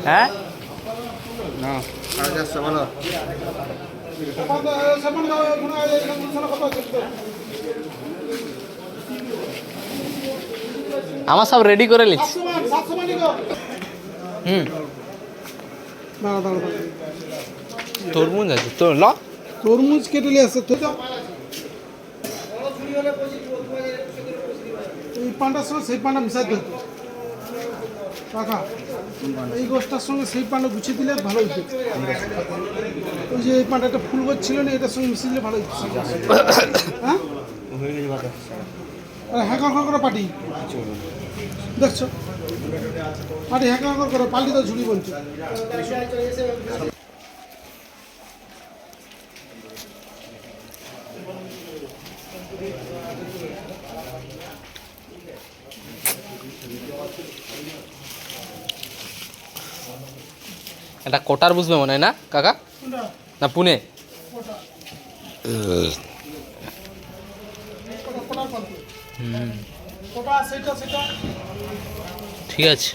হ্যাঁ না 450 বলো। আমার সব রেডি করে নিচ্ছি। হুম তরমুজ আছে তো ল তরমুজ কেটে নিয়ে আসছে তো এই পান্ডার সঙ্গে সেই পান্ডা মিশাই দিত কাকা, এই গোছটার সঙ্গে সেই পান্ডা গুছিয়ে দিলে ভালো হতো। ওই যে এই পান্ডাটা ফুল গোছ ছিল না, এটার সঙ্গে মিশিয়ে দিলে ভালো হতো। হ্যাঁ হ্যাঁ করে পাটি দেখছো, পাটি হ্যাঁ করে পাল্টি তো ঝুড়ি বলছে। এটা কোটার বুঝবে মনে হয় না কাকা, না পুনে? ঠিক আছে।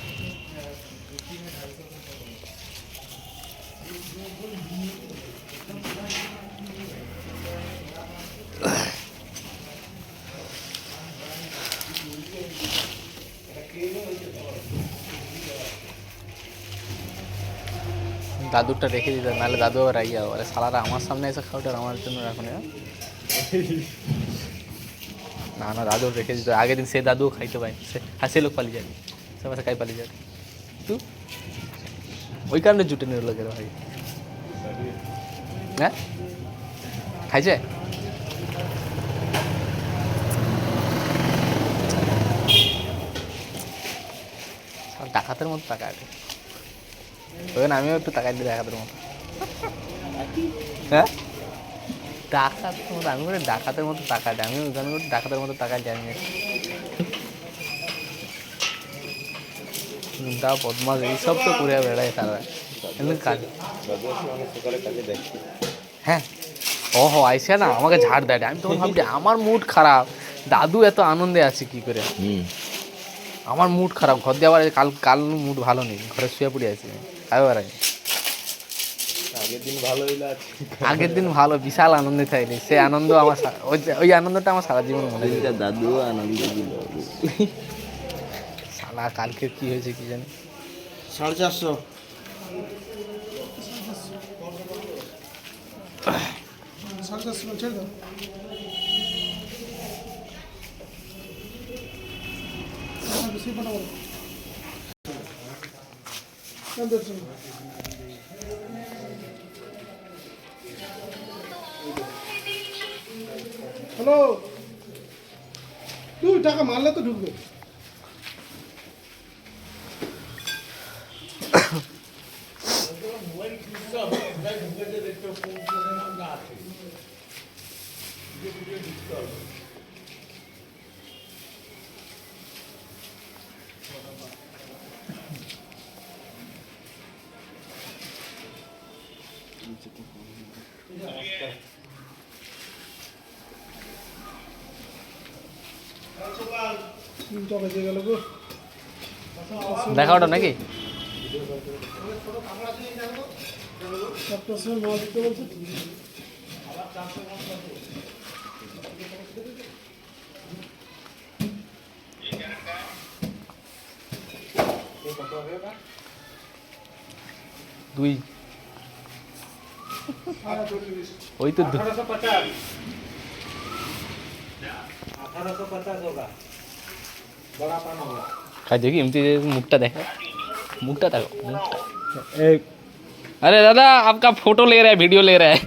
দাদুরটা রেখে দিতে, নাহলে দাদু আবার রাইয়া বলে সালারা আমার সামনে এসে খাওয়াটা আমার জন্য রাখুন। না না দাদুর রেখে দিতে, আগের দিন সে দাদুও খাইতে পায় সে, হ্যাঁ সে লোক পালিয়ে যাবে, সে পাশে কাই পালিয়ে যাবে তুই, ওই কারণে জুটে নিয়ে লোকের ভাই। হ্যাঁ খাইছে ডাকাতের মতো টাকা আছে, ওখানে আমিও একটু টাকা দিই ডাকাতের মতো। হ্যাঁ ডাকাতের মতো আমি করে ডাকাতের মতো টাকা দিই, আমি ওখানে করে ডাকাতের মতো টাকা দিই আমি। তা বদমাস এইসব তো করে বেড়ায় তারা কাজ। হ্যাঁ ও হো আইসে না আমাকে ঝাড় দেয়, আমি তখন ভাবছি আমার মুড খারাপ, দাদু এত আনন্দে আছে কি করে। আমার মুড খারাপ, ঘর দিয়ে আবার কাল কাল মুড ভালো নেই, ঘরে শুয়ে পড়ে আছি খাবার আগে। আগের দিন ভালো বিশাল আনন্দে থাকলে সে আনন্দ আমার ওই আনন্দটা আমার সারা জীবন মনে হয়। দাদু আনন্দ দিল সালা কালকে কি হয়েছে কি জানি। 450 ছেড়ে দাও। হ্যালো, তুই টাকা মারলে তো ঢুকবে। দেখা ওটা নাকি দুই ওই তো 1850 होगा बड़ा पान होगा। खाई देखी एमती मुखटा देखो, मुखटा देखो मुखटा। अरे दादा आपका फोटो ले रहा है, वीडियो ले रहा है।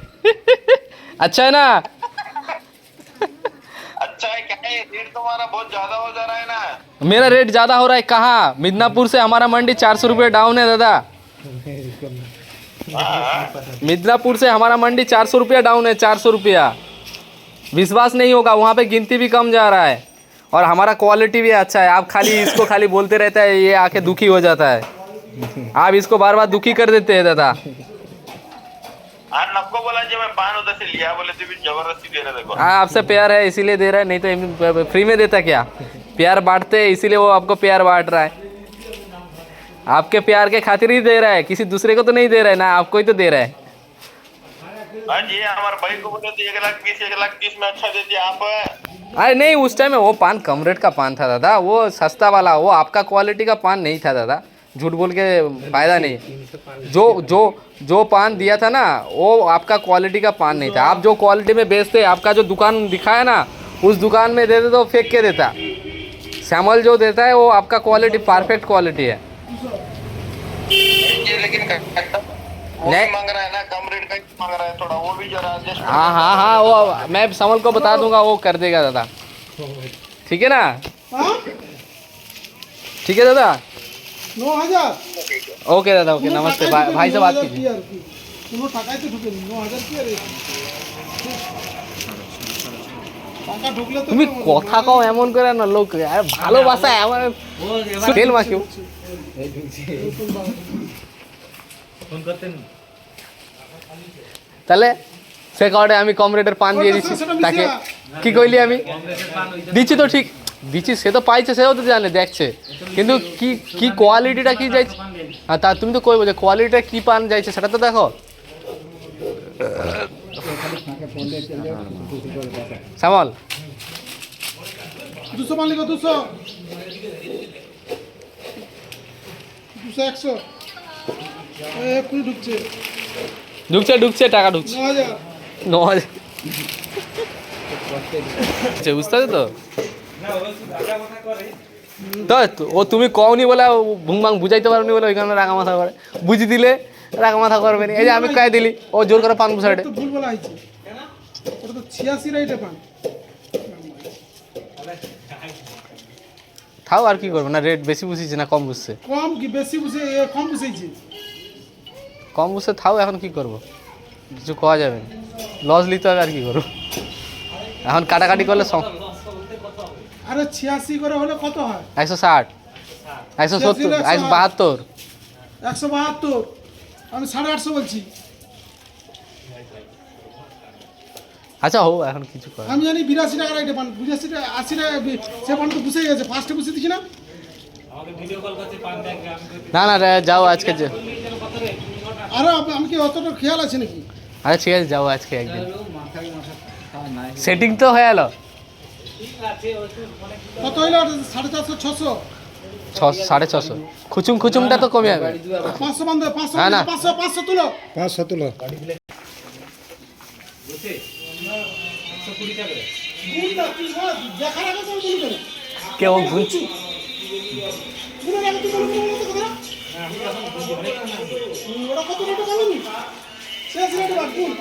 अच्छा है ना? अच्छा है क्या है? रेट तुम्हारा बहुत ज्यादा हो जा रहा है ना। मेरा रेट ज्यादा हो रहा है कहाँ? मिदनापुर से हमारा मंडी 400 रुपये डाउन है दादा। मिदनापुर से हमारा मंडी 400 रुपया डाउन है, 400 रुपया। विश्वास नहीं होगा, वहाँ पे गिनती भी कम जा रहा है और हमारा क्वालिटी भी अच्छा है। आप खाली इसको खाली बोलते रहते हैं, ये आके दुखी हो जाता है। आप इसको बार बार दुखी कर देते हैं दादा। नक्को बोला जी, मैं पान उधर से लिया बोले तो भी जबरदस्ती दे रहे देखो। हाँ आपसे प्यार है इसीलिए दे रहा है, नहीं तो फ्री में देता क्या? प्यार बांटते हैं इसीलिए वो आपको प्यार बांट रहा है। आपके प्यार के खातिर ही दे रहा है, किसी दूसरे को तो नहीं दे रहा है ना, आपको ही तो दे रहा है। हाँ जी, हमारे भाई को बोले तो 1,20,000 1,30,000 में अच्छा दे दिया आप। अरे नहीं, उस टाइम में वो पान कम रेट का पान था दादा, वो सस्ता वाला, वो आपका क्वालिटी का पान नहीं था दादा, झूठ बोल के फायदा नहीं। जो जो जो पान दिया था ना वो आपका क्वालिटी का पान नहीं था। आप जो क्वालिटी में बेचते, आपका जो दुकान दिखाया ना उस दुकान में देते तो फेंक के देता। श्यामल जो देता है वो आपका क्वालिटी परफेक्ट क्वालिटी है। ये लेकिन वो नहीं। भी मांग रहा है ना, कम रेट का ही मांग रहा है थोड़ा, वो भी जरा एडजस्ट। हाँ हाँ हाँ, वो मैं श्यामल को बता दूंगा, वो कर देगा दादा, ठीक है ना? हाँ ठीक है दादा, 9,000 ओके दादा, ओके, नमस्ते भाई से बात कीजिए। কোনো টাকাই তো ঢুকেনি, 9,000 কি আরে টাকা ঢুকলে তো তুমি কথা কও এমন করে না, লোক আর ভালোবাসা এমন তেল মাখিও। তাহলে সে কারণে আমি কম রেটের পান দিয়ে দিচ্ছি তাকে। কি কইলি আমি দিচ্ছি তো, ঠিক দিচ্ছি, সে তো পাইছে, সেও তো জানে, দেখছে, কিন্তু কি কি কোয়ালিটিটা কি যাইছে, আর তা তুমি তো কইবো যে কোয়ালিটিটা কি পান যাইছে সেটা তো দেখো। শ্যামল 200 মালিক 200 100 এক্ষুনি ঢুকছে ঢুকছে ঢুকছে, টাকা ঢুকছে 9,000 9,000। বুঝতে পারছো তো? তো ও তুমি কওনি বলে ভুংবাং বুঝাইতে পারোনি বলে ওইখানে রাগা মাথা করে, বুঝি দিলে রাগা মাথা করবে না। এই যে আমি কাই দিলি, ও জোর করে পান বুঝাইটে তো ভুল বলা হয়েছে, ওটা তো 86 রাইটে পান। থাও, আর কি করবে না, রেট বেশি বুঝিছে না কম বুঝছে? কম কি বেশি বুঝে কম বুঝেছি। কম বুঝছে, থাও, এখন কি করবো, কিছু কওয়া যাবে না, লস নিতে হবে, আর কি করবো, এখন কাটাকাটি করলে আরে 86 করে হলে কত হয়? 160, 170, 172। 172, আমি 850 বলছি। আচ্ছা হো, এখন কিছু কর। আমি জানি 82 টাকা রাইটে পান, 82 টাকা 80 টাকা সে পান তো বুঝে গেছে, ফার্স্টে বুঝে দিছি না। না না যাও আজকে আরে আমি কি অতটা খেয়াল আছে নাকি? আরে ঠিক আছে, যাও আজকে একদিন, সেটিং তো হয়ে গেল। কত হইলো? 450 600 650, খুচুম খুচুমটা তো কমে যাবে। 500 বান্ধব, 500 না, না। 500 তুলো 500 তুলো। দেখা রাখা তো বলি করে কেউ পুরো রাখা তো বলি তো কথা ওরা কত রেটে বলনি শেষ রেটে বাকুল।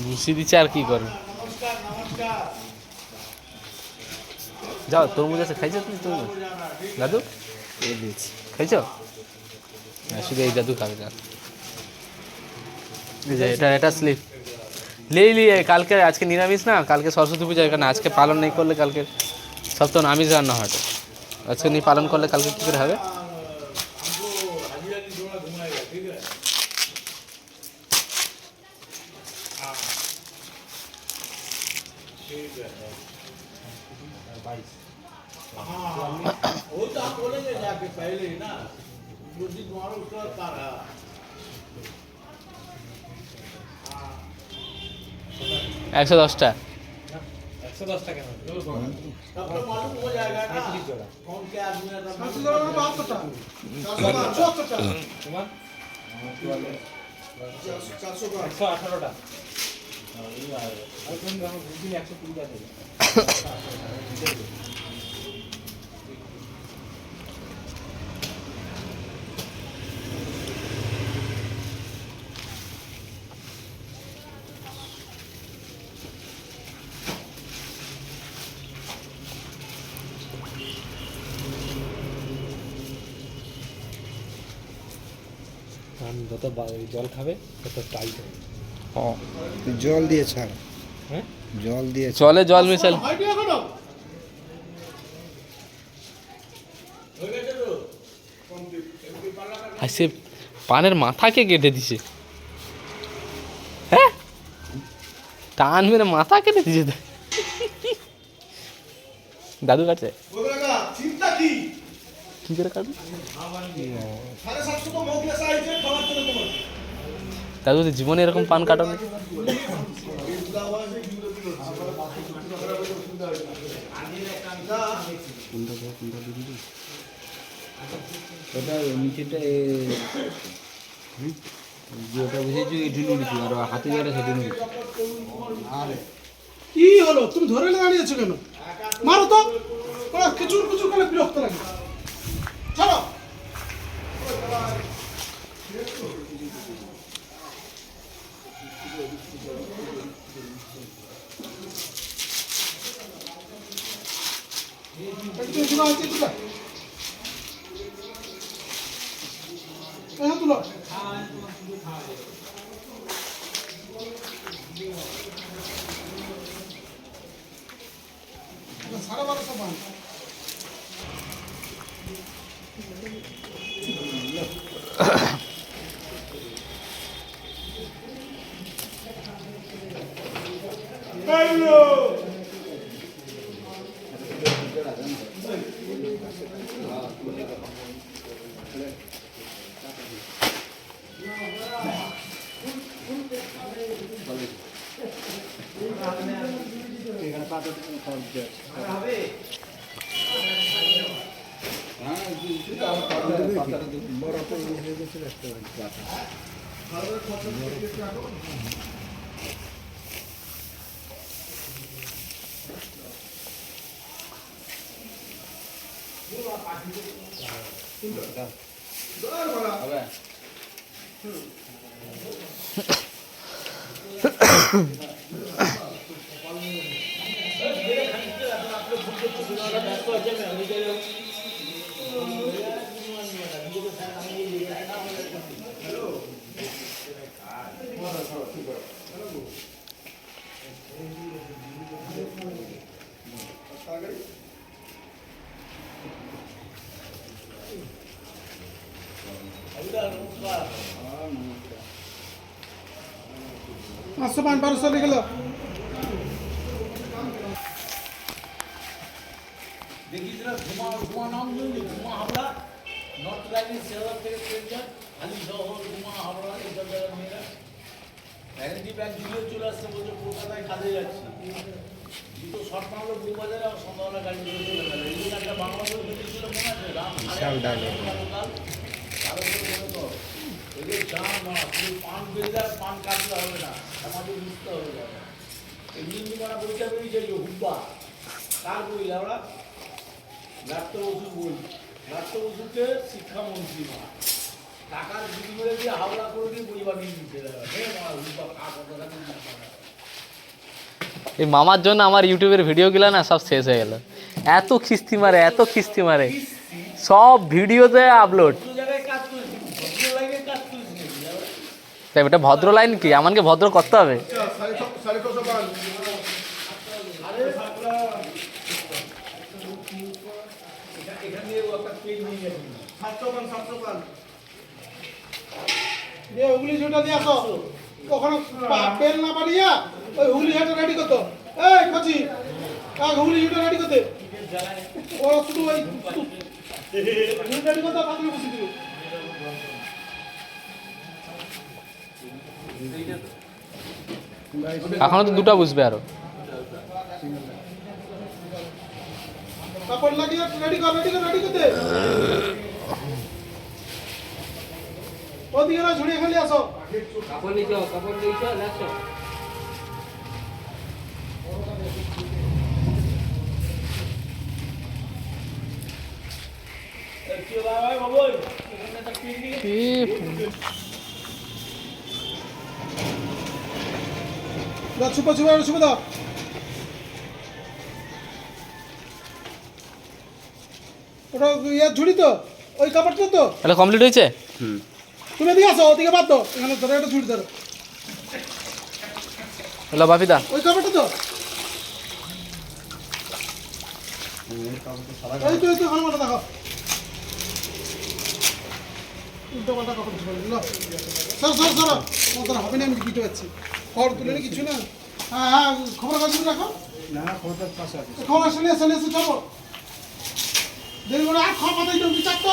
ঘুষি দিচ্ছে, আর কি করবে। যাও, তরমুজ আছে, খাইছো তুমি তরমুজ? দাদু খাইছো? হ্যাঁ, শুধু এই দাদু খাবে না। এই যে এটা স্লিপ লিয়ে কালকে, আজকে নিরামিষ না, কালকে সরস্বতী পূজা, এখানে আজকে পালন নেই করলে কালকে সব তো আমিষ রান্না হয়, আজকে নিয়ে পালন করলে কালকে কী করে হবে? একশো 10টা। 110 টাকা। 118টা। যত জল খাবে তত টাইট হবে। জল দিয়ে ছাড়, হ্যাঁ জল দিয়ে জলে জল মিশাল। হয়নি এখনো আর সে পানের মাথাকে কেটে দিছে, হ্যাঁ টান মেরে মাথা কেটে দিছে। দাদু কাটছে চিন্তা কি কি করে কাটবে 750 তো মগ লেসা আইছে খাবার জন্য তোমার দাদু তো জীবনে এরকম পান কাটানো ওটা নিচেটা যেটা বুঝেছি এটি নিয়েছি আর হাতে যেটা সেটি নিয়েছি কি হলো তুমি ধরে দাঁড়িয়েছো কেন মারো তো ওরা কিছু কিছু করে বিরক্ত লাগে চলো একটু এদিকে আসো, এদিকে। এই হাত তুলো। এটা 1250 পান। পাঁচশো পান 1200 লিখে গেল শিক্ষামন্ত্রী টাকার বিনিময়ে দিয়ে হাওড়া করে দিয়ে পরিবার নিয়ে নিতে এই মামার জন্য আমার ইউটিউবের ভিডিওগুলো না সব শেষ হয়ে গেল এত খিস্তি মারে এত খিস্তি মারে সব ভিডিওতে আপলোড তাই এটা ভদ্র লাইন কি আমাকে ভদ্র করতে হবে হুগলি ঝুটা দিয়ে আসো ওখানে পেন না বাড়িয়া ওই হুগলি ঝুটা রেডি করতো এই কচি হুগলি ঝুটা রেডি করতে ওরা শুধু ওই রেডি করতে তাড়াতাড়ি বসে দিল এখনো তো দুটো বুঝবে আরো কাপড় লাগিয়ে রেডি করতে ওদিকে না ঝুড়িয়ে খালি আসো কাপড় নিচো লাগছো ছুপা দাও ওটা ইয়ার ঝুড়ি তো ওই কাপড়টা তো এটা কমপ্লিট হয়েছে তুমি এদিকে আসো ওদিকে বাদ দাও এখানে ধরো একটা ঝুড়ি ধরো হ্যালো বাপিদা ওই কাপড়টা তো এই তো হালমাটা দেখো উল্টো পাল্টা কাপড় সর হবে না আমি দিতে পারছি খড় তুলে কিছু না হ্যাঁ খবর কাগজ রাখো না ক্ষমতার পাশে আছে খাওয়া শুনে এসে চলো দেরি করে আর খাওয়া পাতাই তো বিচার তো